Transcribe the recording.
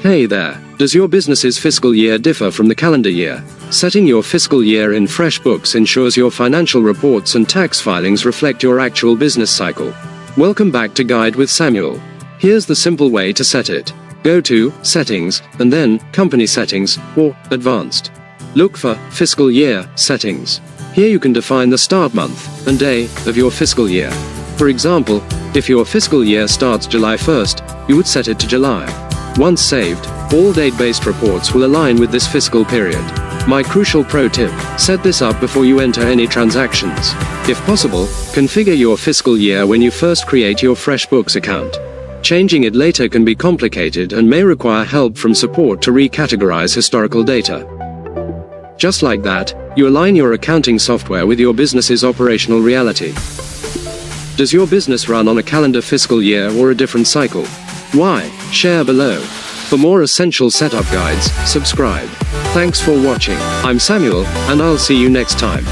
Hey there, does your business's fiscal year differ from the calendar year? Setting your fiscal year in FreshBooks ensures your financial reports and tax filings reflect your actual business cycle. Welcome back to Guide with Samuel. Here's the simple way to set it. Go to Settings, and then Company Settings, or Advanced. Look for Fiscal Year Settings. Here you can define the start month and day of your fiscal year. For example, if your fiscal year starts July 1st, you would set it to July. Once saved, all date-based reports will align with this fiscal period. My crucial pro tip: set this up before you enter any transactions. If possible, configure your fiscal year when you first create your FreshBooks account. Changing it later can be complicated and may require help from support to recategorize historical data. Just like that, you align your accounting software with your business's operational reality. Does your business run on a calendar fiscal year or a different cycle? Why? Share below. For more essential setup guides, subscribe. Thanks for watching. I'm Samuel, and I'll see you next time.